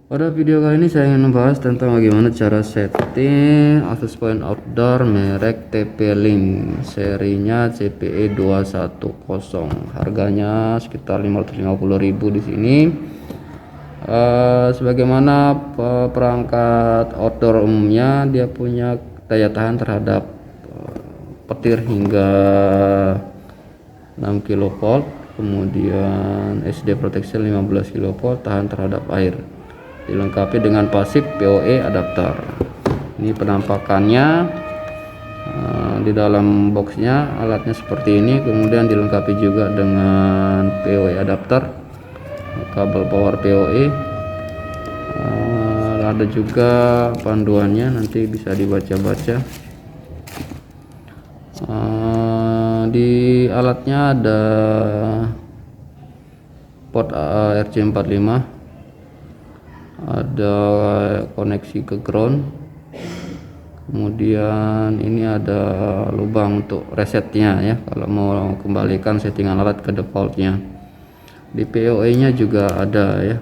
Pada video kali ini saya ingin membahas tentang bagaimana cara setting access point outdoor merek TP-Link serinya CPE210. Harganya sekitar 550.000 di sini. Sebagaimana perangkat outdoor umumnya, dia punya daya tahan terhadap petir hingga 6 kV, kemudian SD protection 15 kV, tahan terhadap air, dilengkapi dengan pasif PoE adapter. Ini penampakannya. Di dalam boxnya alatnya seperti ini, kemudian dilengkapi juga dengan PoE adapter, kabel power PoE. Ada juga panduannya, nanti bisa dibaca-baca. Di alatnya ada port RJ45, ada koneksi ke ground, kemudian ini ada lubang untuk resetnya ya, kalau mau kembalikan settingan alat ke defaultnya. Di PoE nya juga ada ya,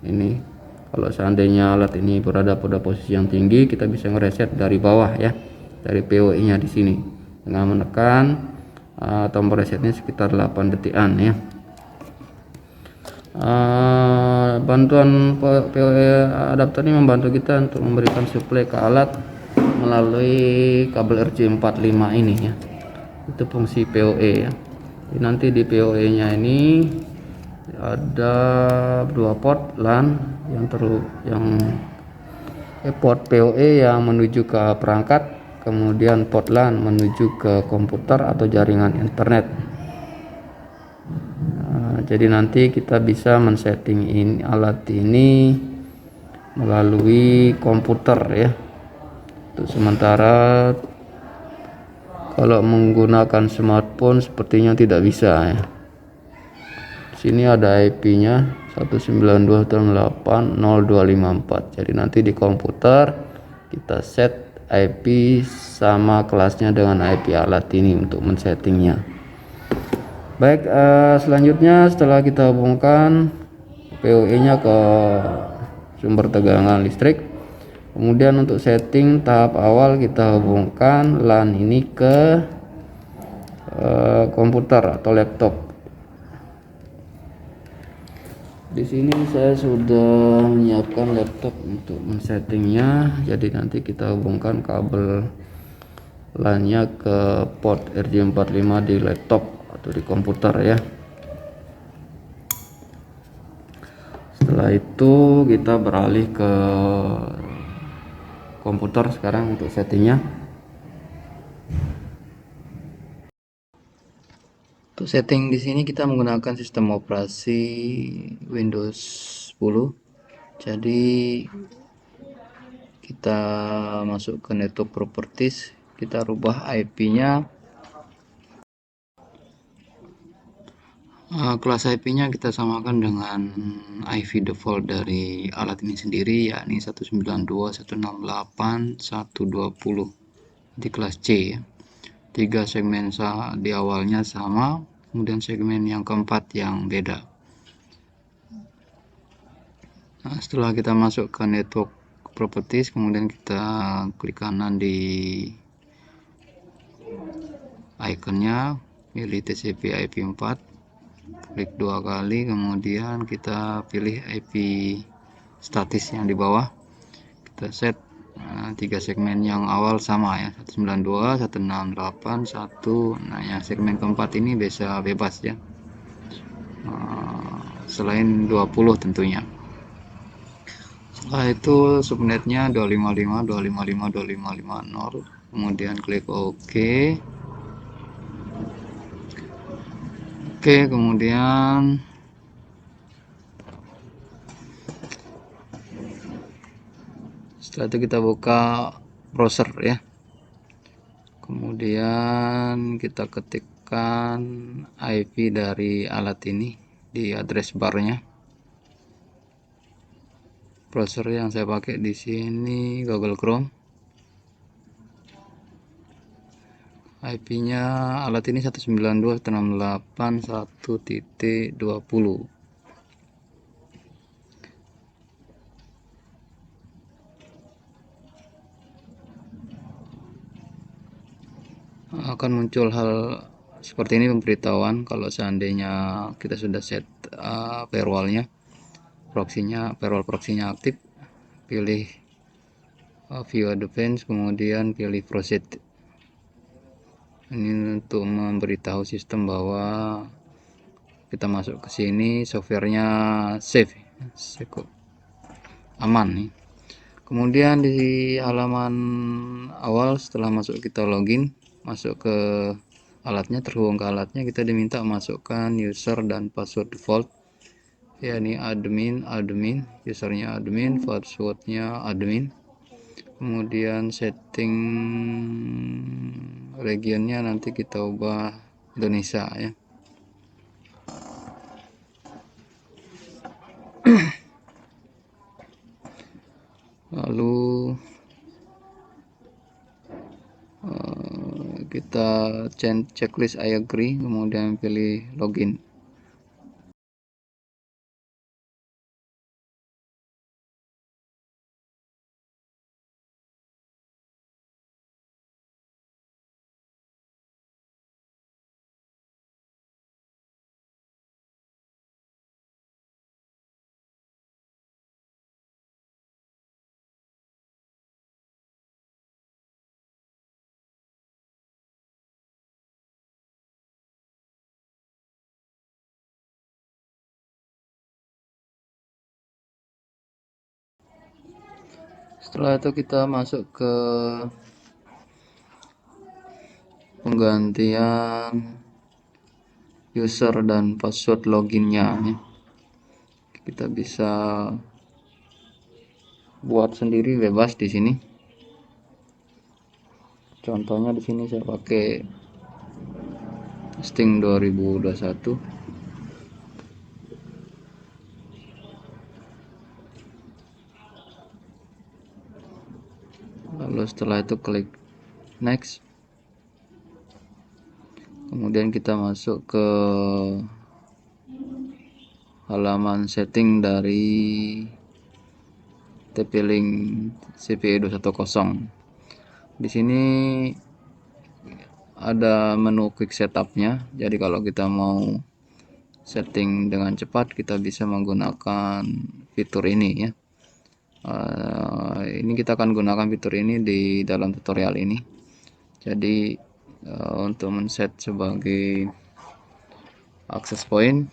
ini kalau seandainya alat ini berada pada posisi yang tinggi, kita bisa ngereset dari bawah ya, dari PoE nya di sini dengan menekan tombol resetnya sekitar 8 detikan ya. Bantuan PoE adapter ini membantu kita untuk memberikan suplai ke alat melalui kabel RJ45 ini ya. Itu fungsi PoE ya. Jadi nanti di PoE nya ini ada dua port LAN port PoE yang menuju ke perangkat, kemudian port LAN menuju ke komputer atau jaringan internet. Jadi nanti kita bisa men-setting alat ini melalui komputer ya. Untuk sementara kalau menggunakan smartphone sepertinya tidak bisa ya. Sini ada IP-nya 192.168.0254. Jadi nanti di komputer kita set IP sama kelasnya dengan IP alat ini untuk men-settingnya. Baik, selanjutnya setelah kita hubungkan PoE-nya ke sumber tegangan listrik, kemudian untuk setting tahap awal kita hubungkan LAN ini ke komputer atau laptop. Di sini saya sudah menyiapkan laptop untuk men-settingnya. Jadi nanti kita hubungkan kabel LAN-nya ke port RJ45 di laptop atau di komputer ya. Setelah itu kita beralih ke komputer sekarang untuk settingnya. Untuk setting di sini kita menggunakan sistem operasi Windows 10. Jadi kita masuk ke network properties, kita rubah IP-nya. Kelas IP-nya kita samakan dengan IP default dari alat ini sendiri, yakni 192.168.120 di kelas C. 3 segmen di awalnya sama, kemudian segmen yang keempat yang beda. Nah, setelah kita masuk ke network properties, kemudian kita klik kanan di ikonnya, pilih TCP IP4, klik 2 kali, kemudian kita pilih IP statis yang di bawah, kita set 3 segmen yang awal sama ya, 192, 168, 1. Nah, yang segmen keempat ini bisa bebas ya, selain 20 tentunya. Setelah itu subnetnya 255.255.255.0, kemudian klik OK. Kemudian setelah itu kita buka browser ya, kemudian kita ketikkan IP dari alat ini di address barnya. Browser yang saya pakai di sini Google Chrome. IP-nya alat ini 192.168.1.20. akan muncul hal seperti ini, pemberitahuan kalau seandainya kita sudah set firewallnya, firewall proxy-nya aktif. Pilih view advance, kemudian pilih proceed. Ini untuk memberitahu sistem bahwa kita masuk ke sini, softwarenya safe, aman nih. Kemudian di halaman awal setelah masuk, kita login, masuk ke alatnya, terhubung ke alatnya, kita diminta masukkan user dan password default, ya ini admin, usernya admin, passwordnya admin. Kemudian setting regionnya nanti kita ubah Indonesia ya. Lalu kita checklist I agree, kemudian pilih login. Setelah itu kita masuk ke penggantian user dan password loginnya ya. Kita bisa buat sendiri, bebas di sini. Contohnya di sini saya pakai Sting 2021. Lalu setelah itu klik next. Kemudian kita masuk ke halaman setting dari TP-Link CPE 210. Di sini ada menu quick setupnya. Jadi kalau kita mau setting dengan cepat, kita bisa menggunakan fitur ini ya. Ini kita akan gunakan fitur ini di dalam tutorial ini. Jadi untuk men-set sebagai access point,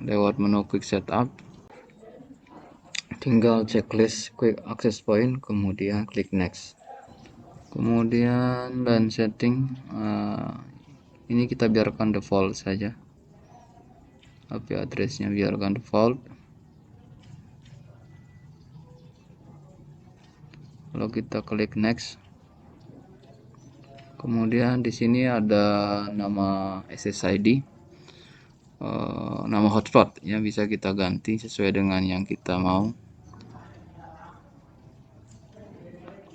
lewat menu quick setup, tinggal checklist quick access point, kemudian klik next. Kemudian LAN setting, ini kita biarkan default saja. IP addressnya biarkan default. Lalu kita klik next. Kemudian di sini ada nama SSID, nama hotspot ya, bisa kita ganti sesuai dengan yang kita mau.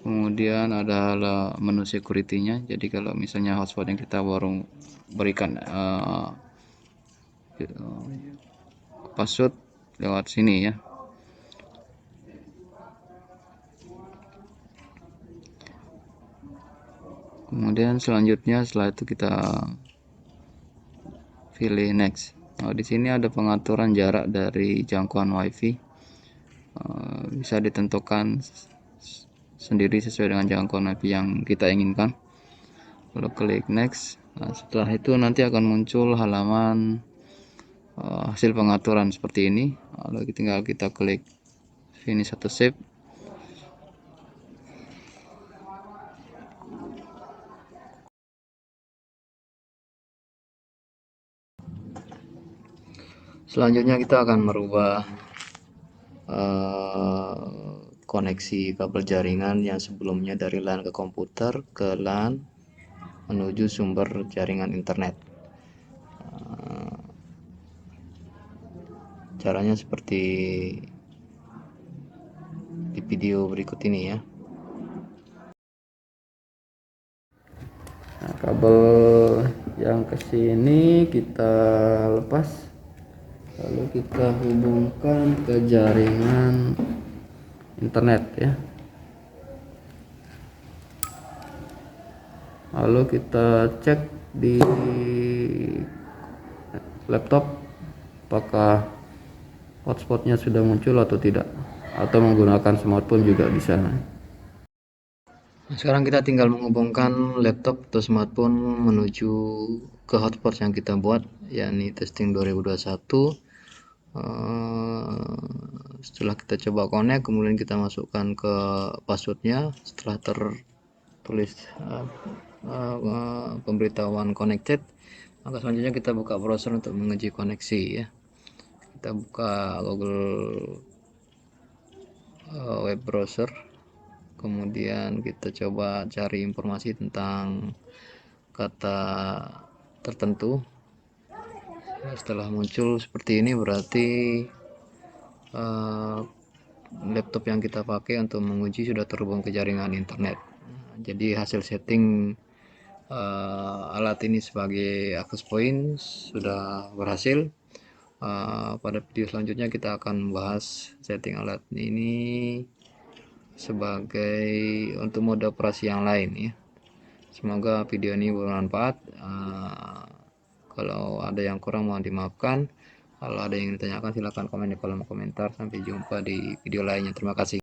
Kemudian ada menu security-nya. Jadi kalau misalnya hotspot yang kita baru berikan password lewat sini ya. Kemudian selanjutnya setelah itu kita pilih next. Nah, di sini ada pengaturan jarak dari jangkauan WiFi, bisa ditentukan sendiri sesuai dengan jangkauan WiFi yang kita inginkan. Lalu klik next. Nah, setelah itu nanti akan muncul halaman hasil pengaturan seperti ini. Lalu tinggal kita klik finish atau save. Selanjutnya kita akan merubah koneksi kabel jaringan yang sebelumnya dari LAN ke komputer ke LAN menuju sumber jaringan internet. Caranya seperti di video berikut ini ya. Nah, kabel yang ke sini kita lepas, lalu kita hubungkan ke jaringan internet ya. Lalu kita cek di laptop apakah hotspotnya sudah muncul atau tidak, atau menggunakan smartphone juga bisa. Sekarang kita tinggal menghubungkan laptop atau smartphone menuju ke hotspot yang kita buat, yakni testing 2021. Setelah kita coba connect, kemudian kita masukkan ke passwordnya. Setelah tertulis pemberitahuan connected, maka selanjutnya kita buka browser untuk menguji koneksi ya. Kita buka Google web browser, kemudian kita coba cari informasi tentang kata tertentu. Setelah muncul seperti ini, berarti laptop yang kita pakai untuk menguji sudah terhubung ke jaringan internet. Jadi hasil setting alat ini sebagai access point sudah berhasil. Pada video selanjutnya kita akan membahas setting alat ini sebagai untuk mode operasi yang lain ya. Semoga video ini bermanfaat. Kalau ada yang kurang mohon dimaafkan. Kalau ada yang ditanyakan silahkan komen di kolom komentar. Sampai jumpa di video lainnya. Terima kasih.